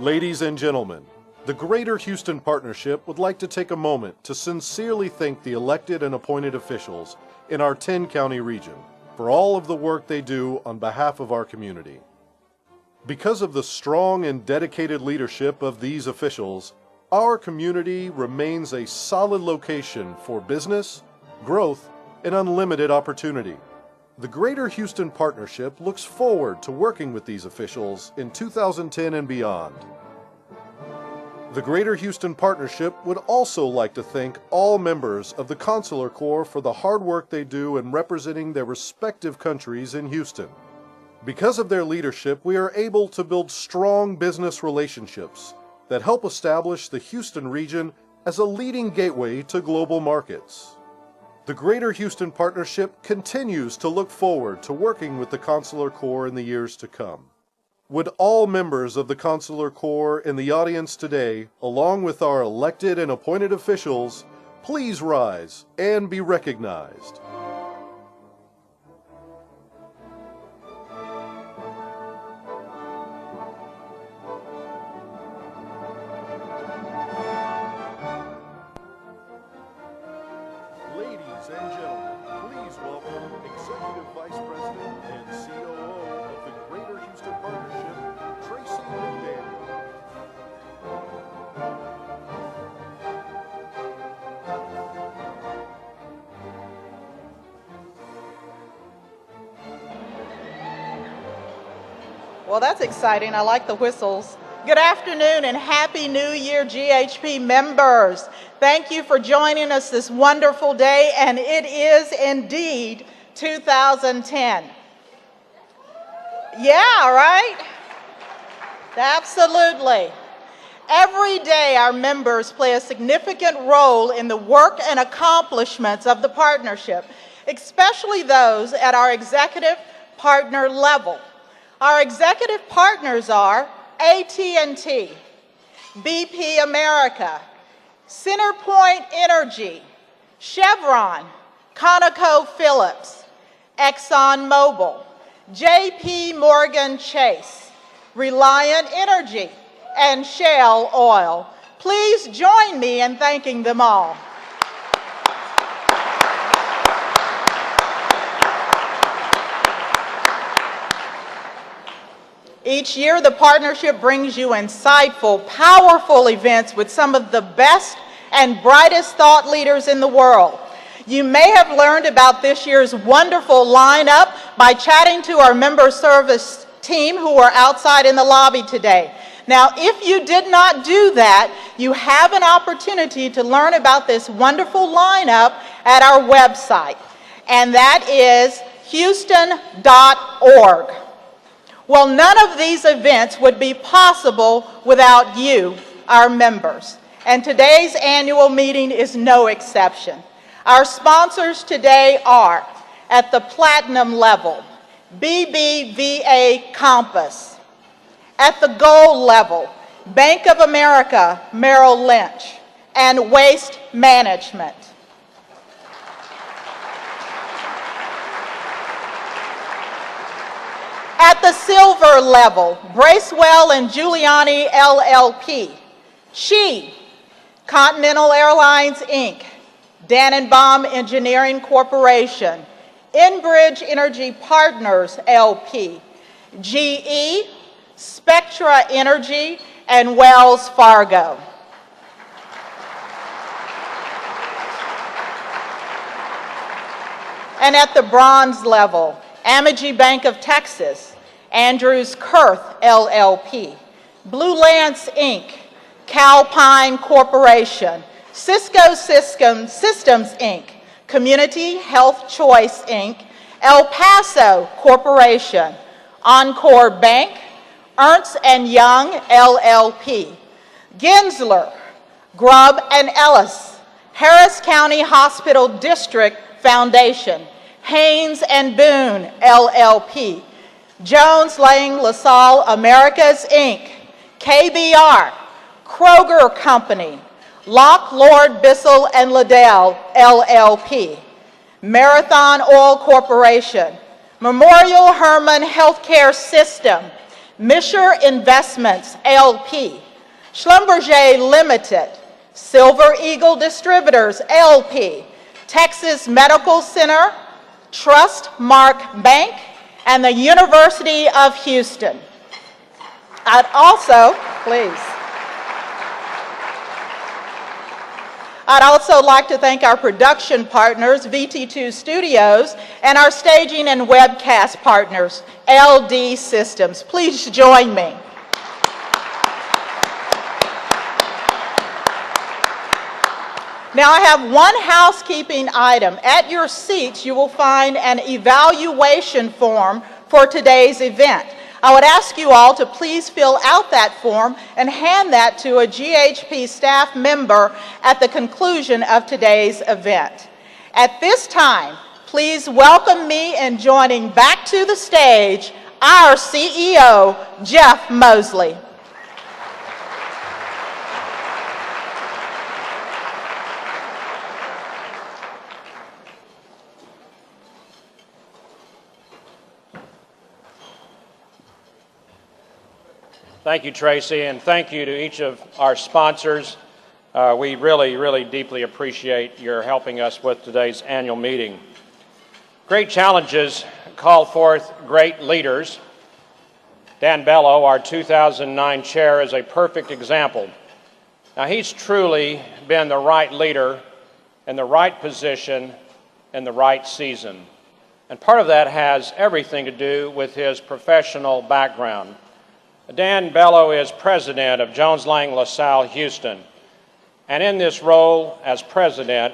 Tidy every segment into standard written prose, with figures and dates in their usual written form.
Ladies and gentlemen, the Greater Houston Partnership would like to take a moment to sincerely thank the elected and appointed officials in our 10-county region for all of the work they do on behalf of our community. Because of the strong and dedicated leadership of these officials, our community remains a solid location for business, growth, and unlimited opportunity. The Greater Houston Partnership looks forward to working with these officials in 2010 and beyond. The Greater Houston Partnership would also like to thank all members of the Consular Corps for the hard work they do in representing their respective countries in Houston. Because of their leadership, we are able to build strong business relationships that help establish the Houston region as a leading gateway to global markets. The Greater Houston Partnership continues to look forward to working with the Consular Corps in the years to come. Would all members of the Consular Corps in the audience today, along with our elected and appointed officials, please rise and be recognized. Ladies and gentlemen, please welcome Executive Vice President and COO of the Greater Houston Partnership, Tracy McDaniel. Well, that's exciting. I like the whistles. Good afternoon and Happy New Year, GHP members. Thank you for joining us this wonderful day, and it is indeed 2010. Yeah, right? Absolutely. Every day our members play a significant role in the work and accomplishments of the partnership, especially those at our executive partner level. Our executive partners are AT&T, BP America, CenterPoint Energy, Chevron, ConocoPhillips, ExxonMobil, JP Morgan Chase, Reliant Energy, and Shell Oil. Please join me in thanking them all. Each year, the partnership brings you insightful, powerful events with some of the best and brightest thought leaders in the world. You may have learned about this year's wonderful lineup by chatting to our member service team who are outside in the lobby today. Now, if you did not do that, you have an opportunity to learn about this wonderful lineup at our website, and that is houston.org. Well, none of these events would be possible without you, our members, and today's annual meeting is no exception. Our sponsors today are, at the platinum level, BBVA Compass. At the gold level, Bank of America Merrill Lynch, and Waste Management. At the silver level, Bracewell and Giuliani LLP, She, Continental Airlines Inc., Dannenbaum Engineering Corporation, Enbridge Energy Partners LP, GE, Spectra Energy, and Wells Fargo. And at the bronze level, Amegy Bank of Texas, Andrews Kurth LLP, Blue Lance Inc., Calpine Corporation, Cisco Systems Inc., Community Health Choice Inc., El Paso Corporation, Encore Bank, Ernst & Young LLP, Gensler, Grubb & Ellis, Harris County Hospital District Foundation, Haynes & Boone LLP, Jones Lang LaSalle Americas Inc., KBR, Kroger Company, Locke Lord Bissell and Liddell LLP, Marathon Oil Corporation, Memorial Hermann Healthcare System, Misher Investments, LP, Schlumberger Limited, Silver Eagle Distributors, LP, Texas Medical Center, Trustmark Bank, and the University of Houston. I'd also like to thank our production partners, VT2 Studios, and our staging and webcast partners, LD Systems. Please join me. Now I have one housekeeping item. At your seats, you will find an evaluation form for today's event. I would ask you all to please fill out that form and hand that to a GHP staff member at the conclusion of today's event. At this time, please welcome me in joining back to the stage our CEO, Jeff Mosley. Thank you, Tracy, and thank you to each of our sponsors. We really deeply appreciate your helping us with today's annual meeting. Great challenges call forth great leaders. Dan Bello, our 2009 chair, is a perfect example. Now, he's truly been the right leader in the right position in the right season. And part of that has everything to do with his professional background. Dan Bello is president of Jones Lang LaSalle Houston, and in this role as president,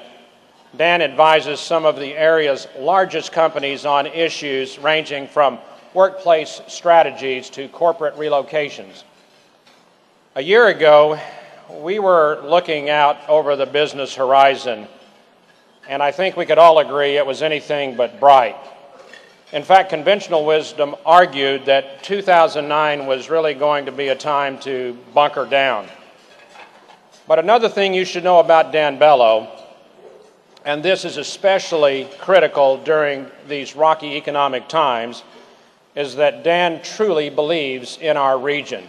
Dan advises some of the area's largest companies on issues ranging from workplace strategies to corporate relocations. A year ago, we were looking out over the business horizon, and I think we could all agree it was anything but bright. In fact, conventional wisdom argued that 2009 was really going to be a time to bunker down. But another thing you should know about Dan Bello, and this is especially critical during these rocky economic times, is that Dan truly believes in our region.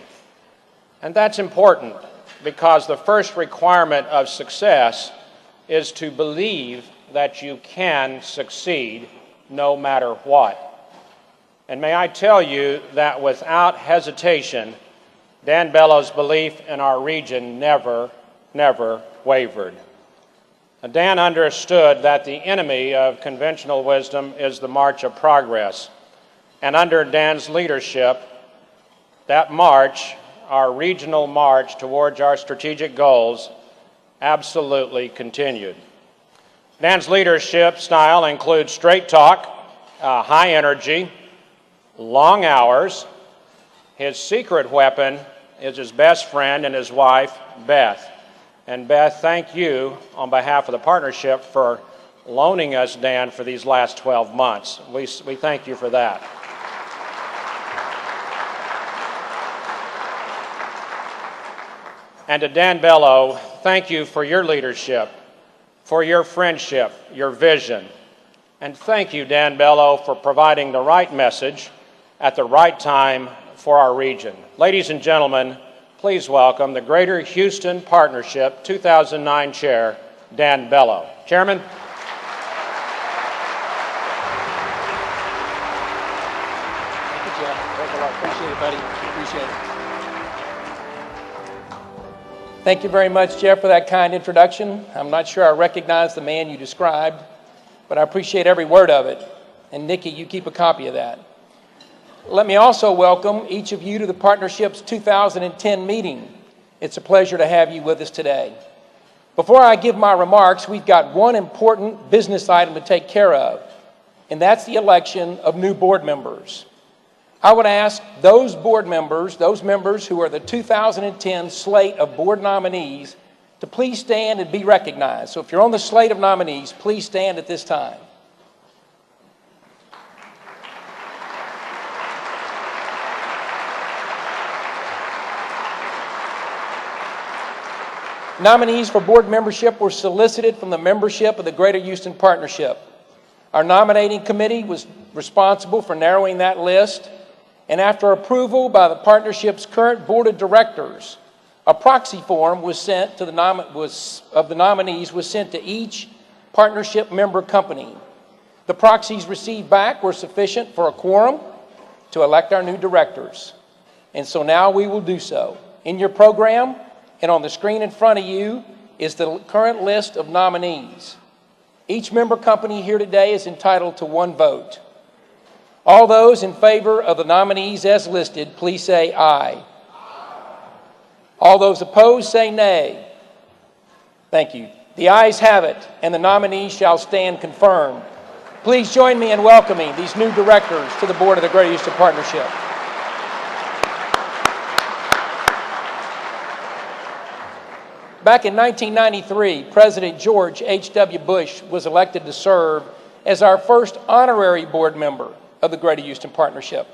And that's important because the first requirement of success is to believe that you can succeed no matter what. And may I tell you that without hesitation, Dan Bello's belief in our region never wavered. Dan understood that the enemy of conventional wisdom is the march of progress. And under Dan's leadership, that march, our regional march towards our strategic goals, absolutely continued. Dan's leadership style includes straight talk, high energy, long hours. His secret weapon is his best friend and his wife, Beth. And Beth, thank you on behalf of the partnership for loaning us Dan for these last 12 months. We thank you for that. And to Dan Bello, thank you for your leadership, for your friendship, your vision. And thank you, Dan Bello, for providing the right message at the right time for our region. Ladies and gentlemen, please welcome the Greater Houston Partnership 2009 Chair, Dan Bello. Chairman. Thank you, Jeff. Thank you a lot. Appreciate it, buddy. Appreciate it. Thank you very much, Jeff, for that kind introduction. I'm not sure I recognize the man you described, but I appreciate every word of it. And Nikki, you keep a copy of that. Let me also welcome each of you to the Partnership's 2010 meeting. It's a pleasure to have you with us today. Before I give my remarks, we've got one important business item to take care of, and that's the election of new board members. I would ask those board members, those members who are the 2010 slate of board nominees, to please stand and be recognized. So if you're on the slate of nominees, please stand at this time. Nominees for board membership were solicited from the membership of the Greater Houston Partnership. Our nominating committee was responsible for narrowing that list, and after approval by the partnership's current board of directors, a proxy form was sent to the nominees was sent to each partnership member company. The proxies received back were sufficient for a quorum to elect our new directors. And so now we will do so. In your program and on the screen in front of you is the current list of nominees. Each member company here today is entitled to one vote. All those in favor of the nominees as listed, please say aye. All those opposed, say nay. Thank you. The ayes have it, and the nominees shall stand confirmed. Please join me in welcoming these new directors to the board of the Greater Houston Partnership. Back in 1993, President George H.W. Bush was elected to serve as our first honorary board member of the Greater Houston Partnership.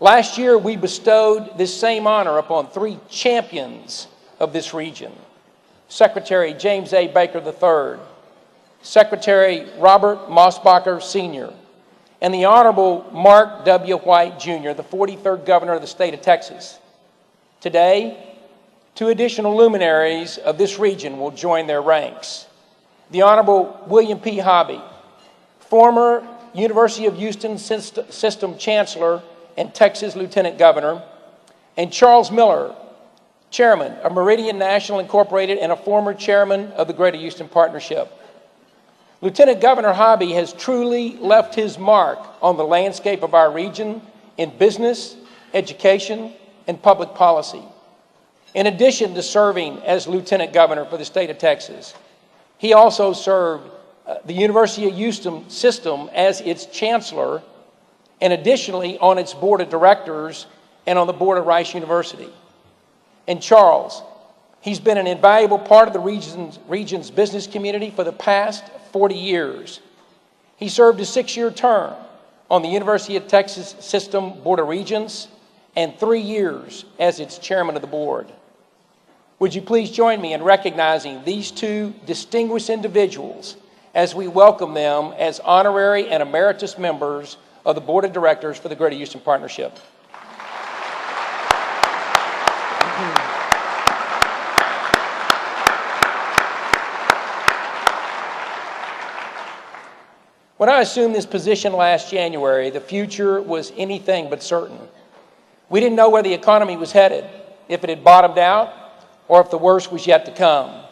Last year, we bestowed this same honor upon three champions of this region: Secretary James A. Baker III, Secretary Robert Mosbacher Sr., and the Honorable Mark W. White Jr., the 43rd Governor of the state of Texas. Today, two additional luminaries of this region will join their ranks: the Honorable William P. Hobby, former University of Houston System Chancellor and Texas Lieutenant Governor, and Charles Miller, Chairman of Meridian National Incorporated and a former Chairman of the Greater Houston Partnership. Lieutenant Governor Hobby has truly left his mark on the landscape of our region in business, education, and public policy. In addition to serving as Lieutenant Governor for the state of Texas, he also served the University of Houston system as its chancellor, and additionally on its board of directors and on the board of Rice University. And Charles, he's been an invaluable part of the region's business community for the past 40 years. He served a 6-year term on the University of Texas System Board of Regents and 3 years as its chairman of the board. Would you please join me in recognizing these two distinguished individuals as we welcome them as honorary and emeritus members of the Board of Directors for the Greater Houston Partnership. When I assumed this position last January, the future was anything but certain. We didn't know where the economy was headed, if it had bottomed out, or if the worst was yet to come.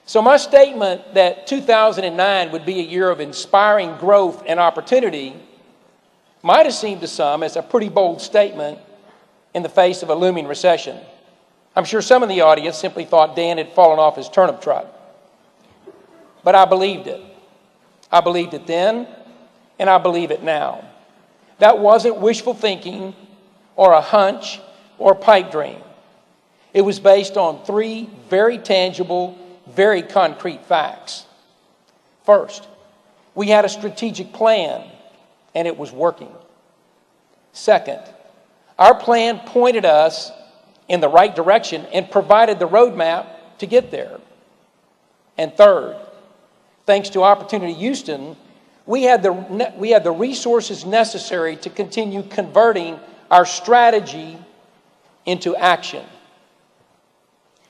So my statement that 2009 would be a year of inspiring growth and opportunity might have seemed to some as a pretty bold statement in the face of a looming recession. I'm sure some of the audience simply thought Dan had fallen off his turnip truck. But I believed it. I believed it then, and I believe it now. That wasn't wishful thinking or a hunch or a pipe dream. It was based on three very tangible, very concrete facts. First, we had a strategic plan, and it was working. Second, our plan pointed us in the right direction and provided the roadmap to get there. And third, thanks to Opportunity Houston, we had the resources necessary to continue converting our strategy into action.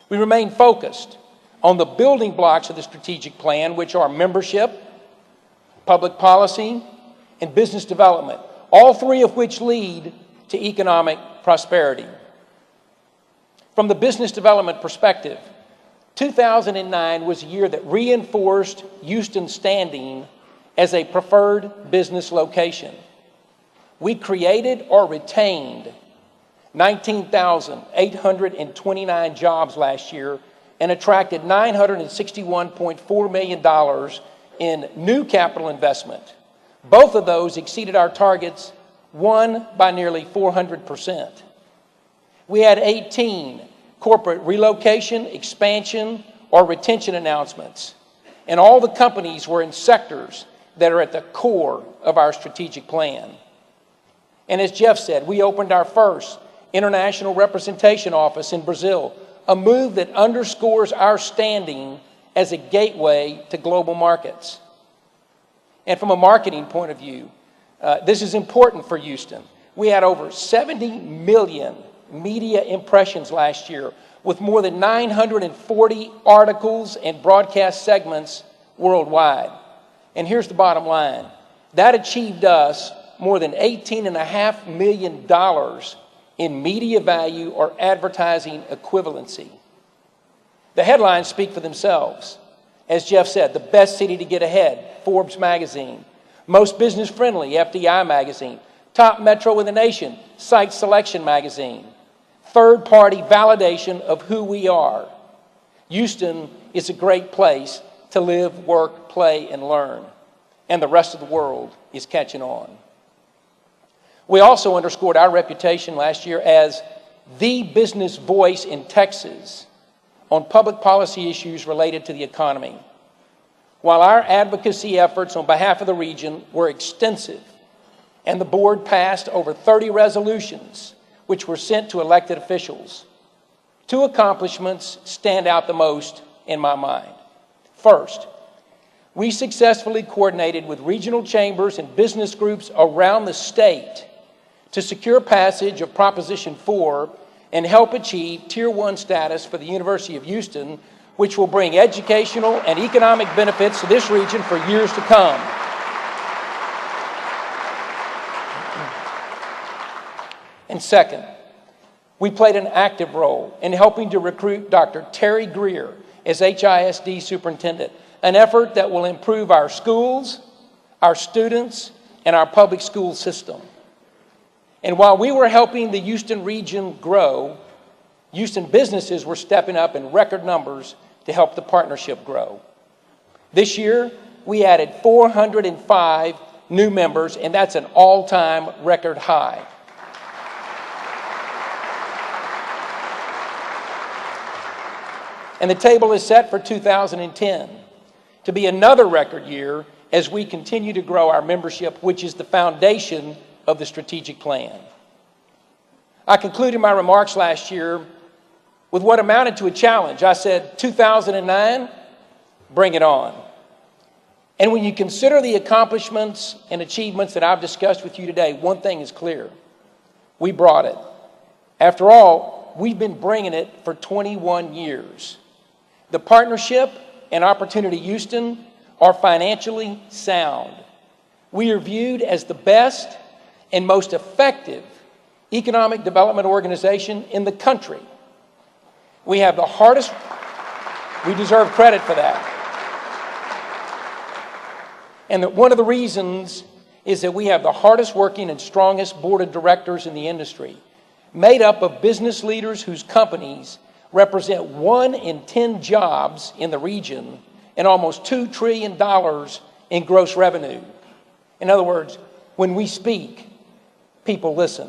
We remain focused on the building blocks of the strategic plan, which are membership, public policy, and business development, all three of which lead to economic prosperity. From the business development perspective, 2009 was a year that reinforced Houston's standing as a preferred business location. We created or retained 19,829 jobs last year and attracted $961.4 million in new capital investment. Both of those exceeded our targets, one by nearly 400%. We had 18 corporate relocation, expansion, or retention announcements, and all the companies were in sectors that are at the core of our strategic plan. And as Jeff said, we opened our first international representation office in Brazil, a move that underscores our standing as a gateway to global markets. And from a marketing point of view, this is important for Houston. We had over 70 million media impressions last year, with more than 940 articles and broadcast segments worldwide. And here's the bottom line. That achieved us more than $18.5 million in media value or advertising equivalency. The headlines speak for themselves. As Jeff said, the best city to get ahead, Forbes magazine. Most business friendly, FDI magazine. Top metro in the nation, Site Selection magazine. Third-party validation of who we are. Houston is a great place to live, work, play, and learn. And the rest of the world is catching on. We also underscored our reputation last year as the business voice in Texas on public policy issues related to the economy. While our advocacy efforts on behalf of the region were extensive, and the board passed over 30 resolutions which were sent to elected officials, two accomplishments stand out the most in my mind. First, we successfully coordinated with regional chambers and business groups around the state to secure passage of Proposition 4 and help achieve Tier 1 status for the University of Houston, which will bring educational and economic benefits to this region for years to come. And second, we played an active role in helping to recruit Dr. Terry Greer as HISD superintendent, an effort that will improve our schools, our students, and our public school system. And while we were helping the Houston region grow, Houston businesses were stepping up in record numbers to help the partnership grow. This year, we added 405 new members, and that's an all-time record high. And the table is set for 2010 to be another record year as we continue to grow our membership, which is the foundation of the strategic plan. I concluded my remarks last year with what amounted to a challenge. I said, 2009, bring it on. And when you consider the accomplishments and achievements that I've discussed with you today, one thing is clear. We brought it. After all, we've been bringing it for 21 years. The partnership and Opportunity Houston are financially sound. We are viewed as the best and most effective economic development organization in the country. We have the hardest, we deserve credit for that. And one of the reasons is that we have the hardest working and strongest board of directors in the industry, made up of business leaders whose companies represent 1 in 10 jobs in the region and almost $2 trillion in gross revenue. In other words, when we speak, people listen.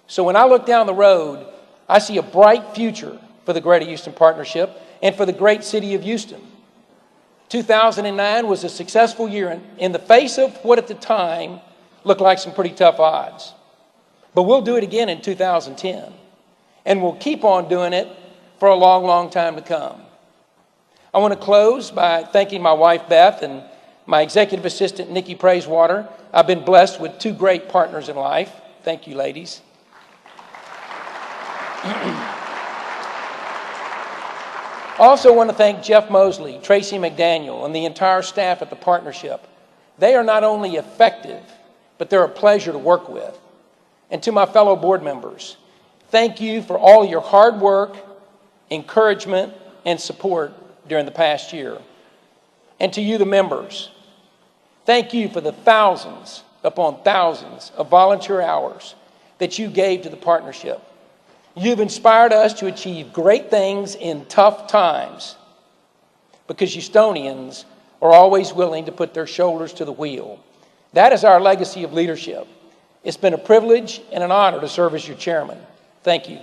So when I look down the road, I see a bright future for the Greater Houston Partnership and for the great city of Houston. 2009 was a successful year in the face of what at the time looked like some pretty tough odds. But we'll do it again in 2010. And we'll keep on doing it for a long, long time to come. I want to close by thanking my wife, Beth, and my executive assistant, Nikki Praisewater. I've been blessed with 2 great partners in life. Thank you, ladies. Also want to thank Jeff Mosley, Tracy McDaniel, and the entire staff at the partnership. They are not only effective, but they're a pleasure to work with. And to my fellow board members, thank you for all your hard work, encouragement, and support during the past year. And to you, the members, thank you for the thousands upon thousands of volunteer hours that you gave to the partnership. You've inspired us to achieve great things in tough times because Houstonians are always willing to put their shoulders to the wheel. That is our legacy of leadership. It's been a privilege and an honor to serve as your chairman. Thank you.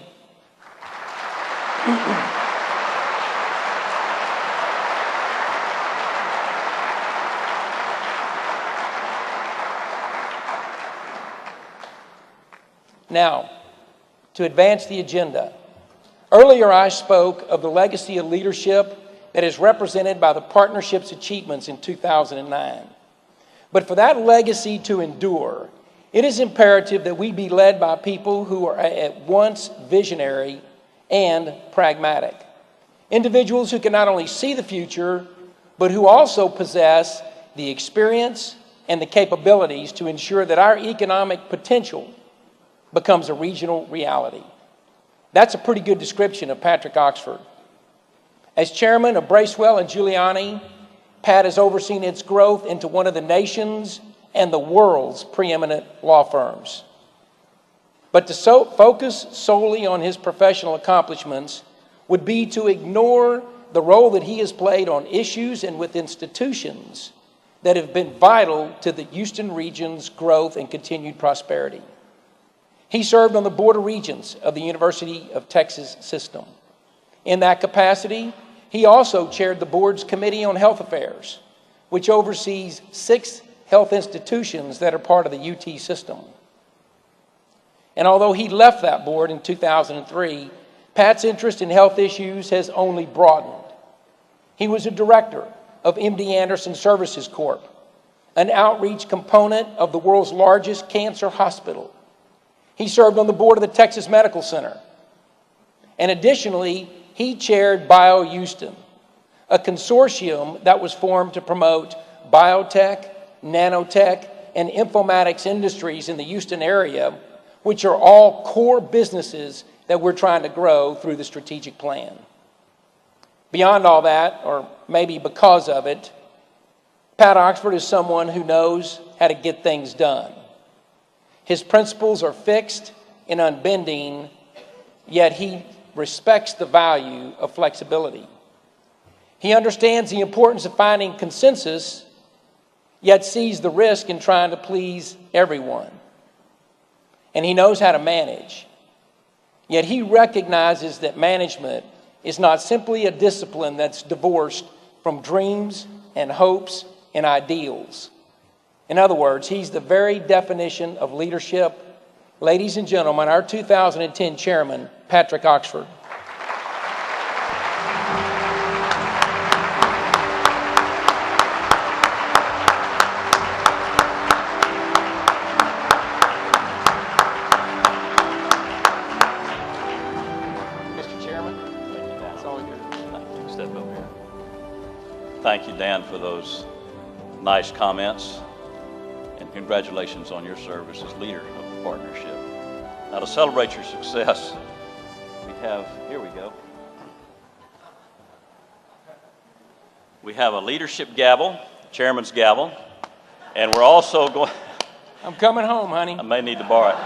Now, to advance the agenda. Earlier I spoke of the legacy of leadership that is represented by the partnership's achievements in 2009. But for that legacy to endure, It is imperative that we be led by people who are at once visionary and pragmatic. Individuals who can not only see the future, but who also possess the experience and the capabilities to ensure that our economic potential becomes a regional reality. That's a pretty good description of Patrick Oxford. As chairman of Bracewell and Giuliani, Pat has overseen its growth into one of the nation's and the world's preeminent law firms. But to focus solely on his professional accomplishments would be to ignore the role that he has played on issues and with institutions that have been vital to the Houston region's growth and continued prosperity. He served on the Board of Regents of the University of Texas system. In that capacity, he also chaired the board's Committee on Health Affairs, which oversees 6 health institutions that are part of the UT system. And although he left that board in 2003, Pat's interest in health issues has only broadened. He was a director of MD Anderson Services Corp., an outreach component of the world's largest cancer hospital. He served on the board of the Texas Medical Center. And additionally, he chaired BioHouston, a consortium that was formed to promote biotech, nanotech, and informatics industries in the Houston area, which are all core businesses that we're trying to grow through the strategic plan. Beyond all that, or maybe because of it, Pat Oxford is someone who knows how to get things done. His principles are fixed and unbending, yet he respects the value of flexibility. He understands the importance of finding consensus, yet sees the risk in trying to please everyone. And he knows how to manage. Yet he recognizes that management is not simply a discipline that's divorced from dreams and hopes and ideals. In other words, he's the very definition of leadership. Ladies and gentlemen, our 2010 chairman, Patrick Oxford. Thank you, Dan, for those nice comments, and congratulations on your service as leader of the partnership. Now, to celebrate your success, here we go. We have a leadership gavel, chairman's gavel, and we're also going... I'm coming home, honey. I may need to borrow it.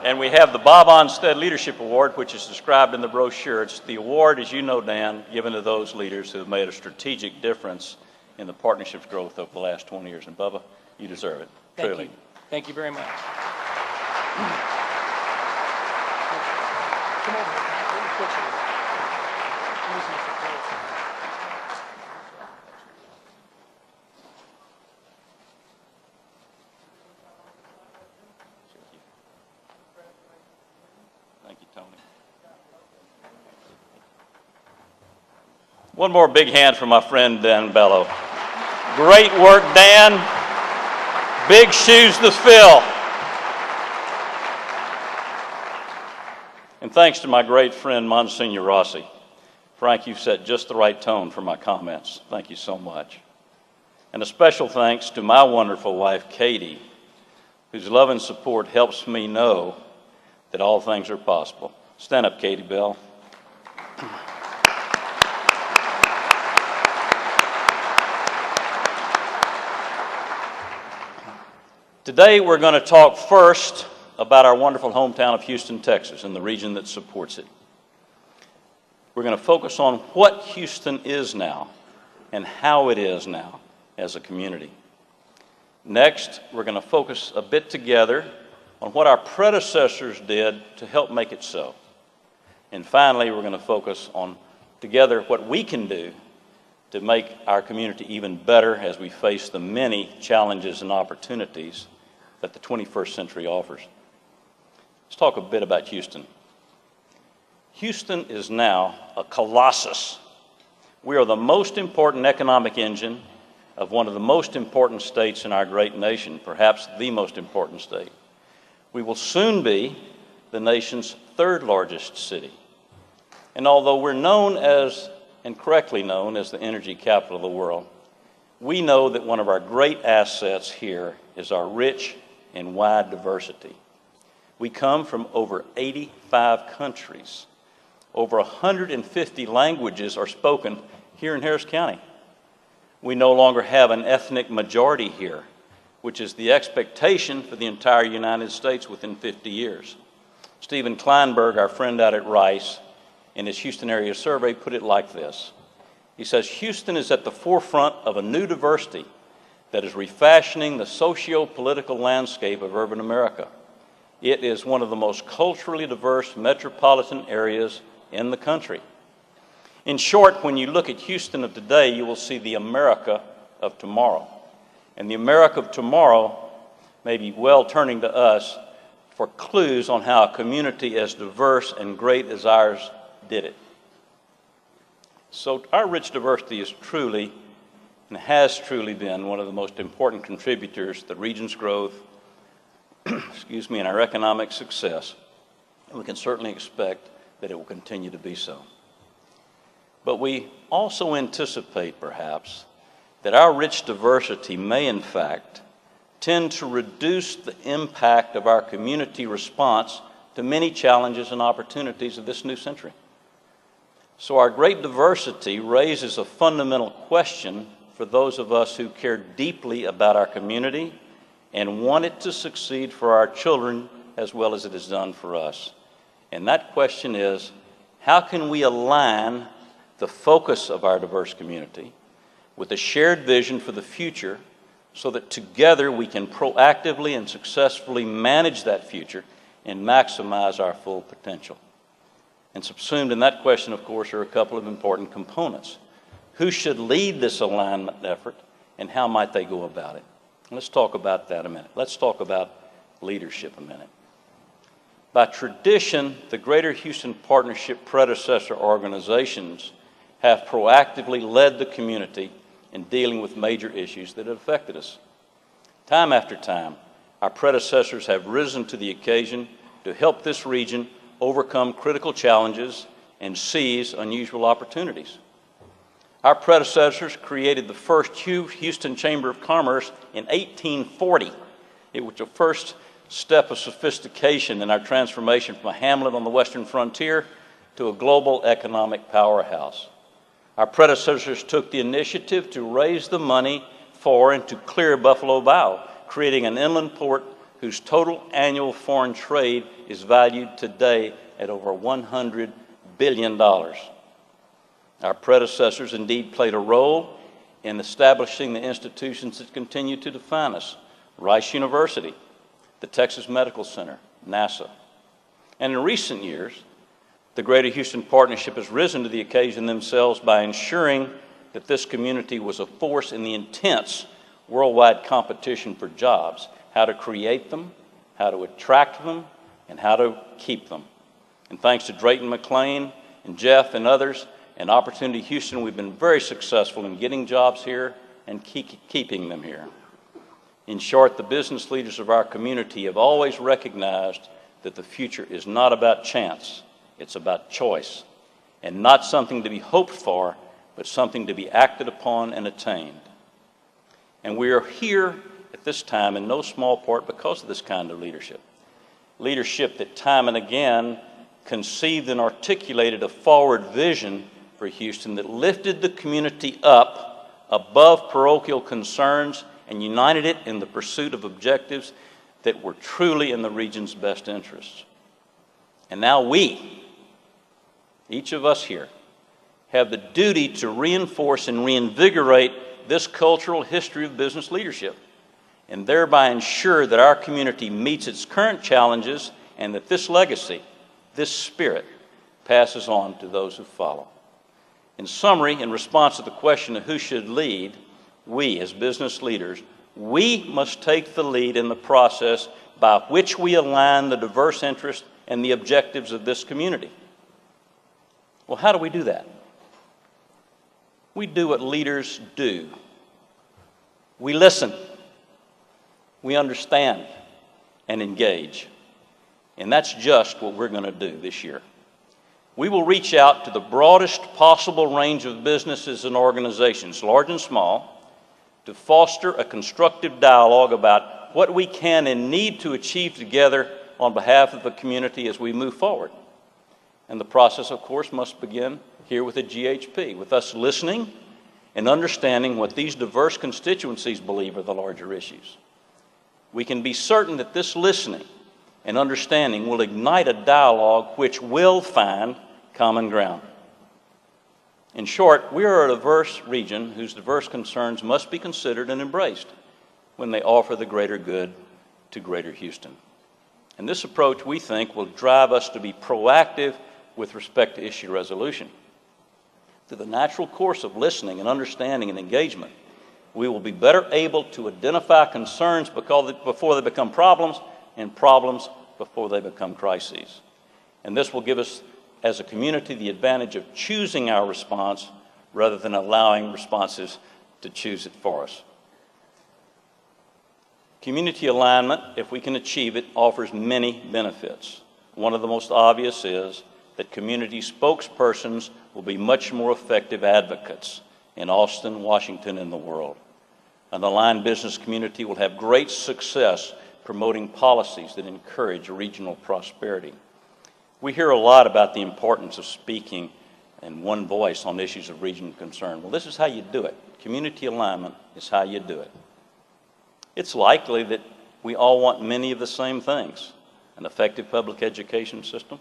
And we have the Bob Onstead Leadership Award, which is described in the brochure. It's the award, as you know, Dan, given to those leaders who have made a strategic difference in the partnership's growth over the last 20 years. And Bubba, you deserve it, truly. Thank you. Thank you very much. Come over here. Let me put you. One more big hand for my friend Dan Bello. Great work, Dan. Big shoes to fill. And thanks to my great friend Monsignor Rossi. Frank, you've set just the right tone for my comments. Thank you so much. And a special thanks to my wonderful wife, Katie, whose love and support helps me know that all things are possible. Stand up, Katie Bell. Today we're going to talk first about our wonderful hometown of Houston, Texas, and the region that supports it. We're going to focus on what Houston is now and how it is now as a community. Next, we're going to focus a bit together on what our predecessors did to help make it so. And finally, we're going to focus on together what we can do to make our community even better as we face the many challenges and opportunities that the 21st century offers. Let's talk a bit about Houston. Houston is now a colossus. We are the most important economic engine of one of the most important states in our great nation, perhaps the most important state. We will soon be the nation's third largest city. And although we're known as, and correctly known as, the energy capital of the world, we know that one of our great assets here is our rich and wide diversity. We come from over 85 countries. Over 150 languages are spoken here in Harris County. We no longer have an ethnic majority here, which is the expectation for the entire United States within 50 years. Stephen Kleinberg, our friend out at Rice, in his Houston area survey, put it like this. He says, Houston is at the forefront of a new diversity that is refashioning the socio-political landscape of urban America. It is one of the most culturally diverse metropolitan areas in the country. In short, when you look at Houston of today, you will see the America of tomorrow. And the America of tomorrow may be well turning to us for clues on how a community as diverse and great as ours did it. So our rich diversity is truly and has truly been one of the most important contributors to the region's growth, and our economic success. And we can certainly expect that it will continue to be so. But we also anticipate, perhaps, that our rich diversity may, in fact, tend to reduce the impact of our community response to many challenges and opportunities of this new century. So our great diversity raises a fundamental question for those of us who care deeply about our community and want it to succeed for our children as well as it has done for us. And that question is, how can we align the focus of our diverse community with a shared vision for the future so that together we can proactively and successfully manage that future and maximize our full potential? And subsumed in that question, of course, are a couple of important components. Who should lead this alignment effort, and how might they go about it? Let's talk about that a minute. Let's talk about leadership a minute. By tradition, the Greater Houston Partnership predecessor organizations have proactively led the community in dealing with major issues that have affected us. Time after time, our predecessors have risen to the occasion to help this region overcome critical challenges and seize unusual opportunities. Our predecessors created the first Houston Chamber of Commerce in 1840. It was the first step of sophistication in our transformation from a hamlet on the western frontier to a global economic powerhouse. Our predecessors took the initiative to raise the money for and to clear Buffalo Bow, creating an inland port whose total annual foreign trade is valued today at over $100 billion. Our predecessors indeed played a role in establishing the institutions that continue to define us: Rice University, the Texas Medical Center, NASA. And in recent years, the Greater Houston Partnership has risen to the occasion themselves by ensuring that this community was a force in the intense worldwide competition for jobs, how to create them, how to attract them, and how to keep them. And thanks to Drayton McLean and Jeff and others, and Opportunity Houston, we've been very successful in getting jobs here and keeping them here. In short, the business leaders of our community have always recognized that the future is not about chance, it's about choice, and not something to be hoped for, but something to be acted upon and attained. And we are here at this time in no small part because of this kind of leadership. Leadership that time and again conceived and articulated a forward vision for Houston that lifted the community up above parochial concerns and united it in the pursuit of objectives that were truly in the region's best interests. And now we, each of us here, have the duty to reinforce and reinvigorate this cultural history of business leadership, and thereby ensure that our community meets its current challenges and that this legacy, this spirit, passes on to those who follow. In summary, in response to the question of who should lead, we as business leaders, we must take the lead in the process by which we align the diverse interests and the objectives of this community. Well, how do we do that? We do what leaders do. We listen, we understand, and engage. And that's just what we're going to do this year. We will reach out to the broadest possible range of businesses and organizations, large and small, to foster a constructive dialogue about what we can and need to achieve together on behalf of the community as we move forward. And the process, of course, must begin here with the GHP, with us listening and understanding what these diverse constituencies believe are the larger issues. We can be certain that this listening and understanding will ignite a dialogue which will find common ground. In short, we are a diverse region whose diverse concerns must be considered and embraced when they offer the greater good to Greater Houston. And this approach, we think, will drive us to be proactive with respect to issue resolution. Through the natural course of listening and understanding and engagement, we will be better able to identify concerns before they become problems, and problems before they become crises. And this will give us, as a community, the advantage of choosing our response rather than allowing responses to choose it for us. Community alignment, if we can achieve it, offers many benefits. One of the most obvious is that community spokespersons will be much more effective advocates in Austin, Washington, and the world. An aligned business community will have great success promoting policies that encourage regional prosperity. We hear a lot about the importance of speaking in one voice on issues of regional concern. Well, this is how you do it. Community alignment is how you do it. It's likely that we all want many of the same things: an effective public education system,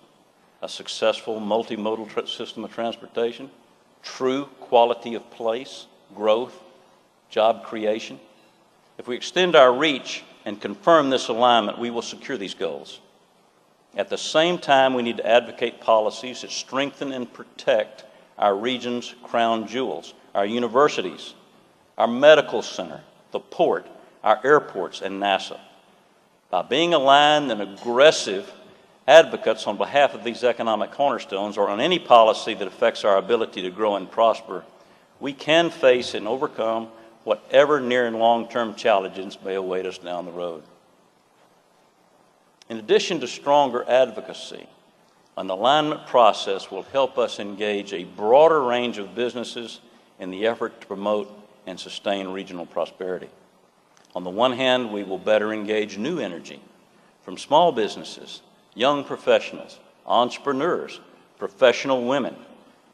a successful multimodal system of transportation, true quality of place, growth, job creation. If we extend our reach and confirm this alignment, we will secure these goals. At the same time, we need to advocate policies that strengthen and protect our region's crown jewels, our universities, our medical center, the port, our airports, and NASA. By being aligned and aggressive advocates on behalf of these economic cornerstones, or on any policy that affects our ability to grow and prosper, we can face and overcome whatever near and long-term challenges may await us down the road. In addition to stronger advocacy, an alignment process will help us engage a broader range of businesses in the effort to promote and sustain regional prosperity. On the one hand, we will better engage new energy from small businesses, young professionals, entrepreneurs, professional women,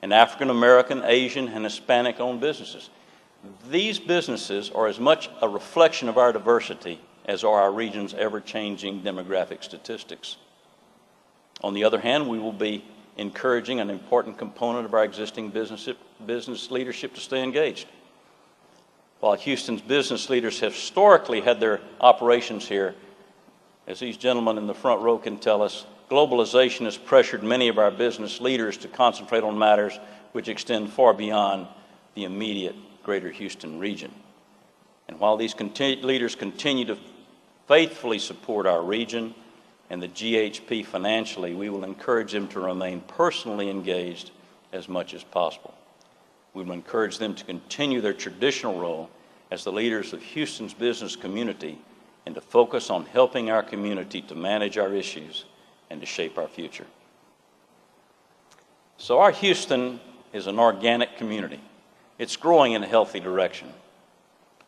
and African American, Asian, and Hispanic-owned businesses. These businesses are as much a reflection of our diversity as are our region's ever-changing demographic statistics. On the other hand, we will be encouraging an important component of our existing business leadership to stay engaged. While Houston's business leaders have historically had their operations here, as these gentlemen in the front row can tell us, globalization has pressured many of our business leaders to concentrate on matters which extend far beyond the immediate Greater Houston region. And while these leaders continue to faithfully support our region and the GHP financially, we will encourage them to remain personally engaged as much as possible. We will encourage them to continue their traditional role as the leaders of Houston's business community and to focus on helping our community to manage our issues and to shape our future. So our Houston is an organic community. It's growing in a healthy direction.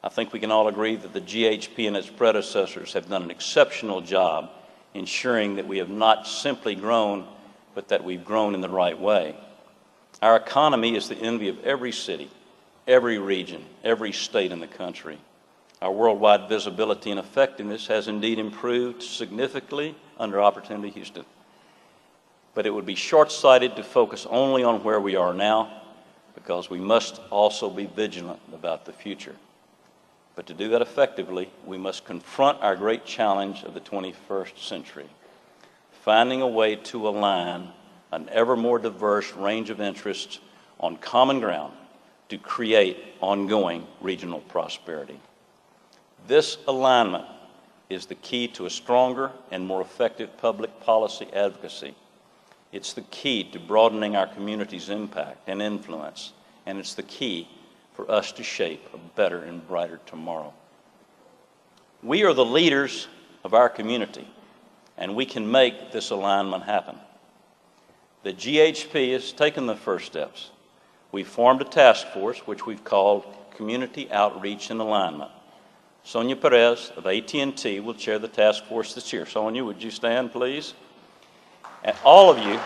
I think we can all agree that the GHP and its predecessors have done an exceptional job ensuring that we have not simply grown, but that we've grown in the right way. Our economy is the envy of every city, every region, every state in the country. Our worldwide visibility and effectiveness has indeed improved significantly under Opportunity Houston. But it would be short-sighted to focus only on where we are now, because we must also be vigilant about the future. But to do that effectively, we must confront our great challenge of the 21st century, finding a way to align an ever more diverse range of interests on common ground to create ongoing regional prosperity. This alignment is the key to a stronger and more effective public policy advocacy. It's the key to broadening our community's impact and influence, and it's the key for us to shape a better and brighter tomorrow. We are the leaders of our community, and we can make this alignment happen. The GHP has taken the first steps. We formed a task force, which we've called Community Outreach and Alignment. Sonia Perez of AT&T will chair the task force this year. Sonia, would you stand, please? And all of you,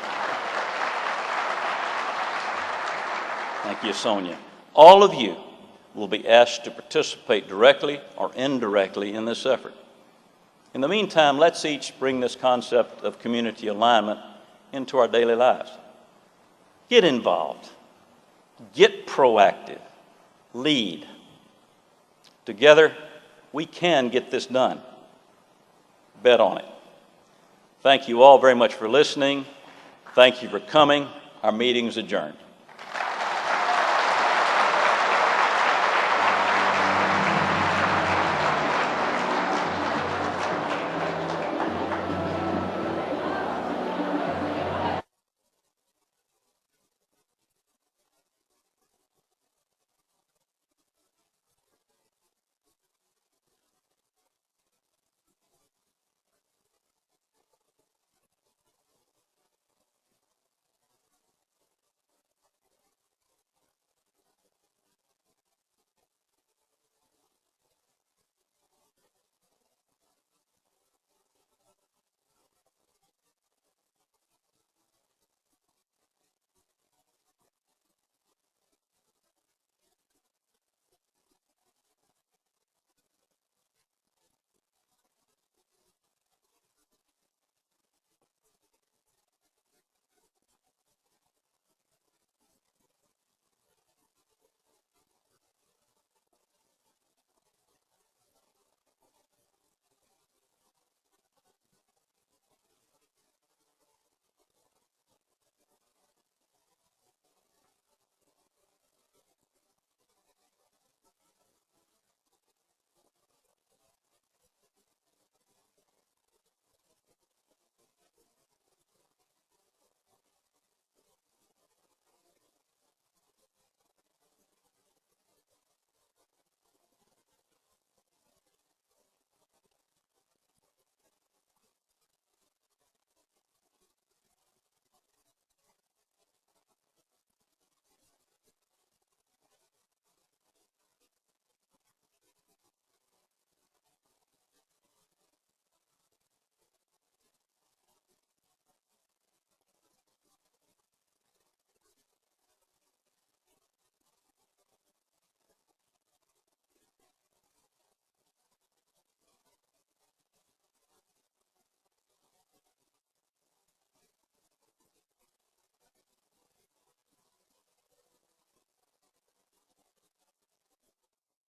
thank you, Sonia. All of you will be asked to participate directly or indirectly in this effort. In the meantime, let's each bring this concept of community alignment into our daily lives. Get involved. Get proactive. Lead. Together, we can get this done. Bet on it. Thank you all very much for listening. Thank you for coming. Our meeting is adjourned.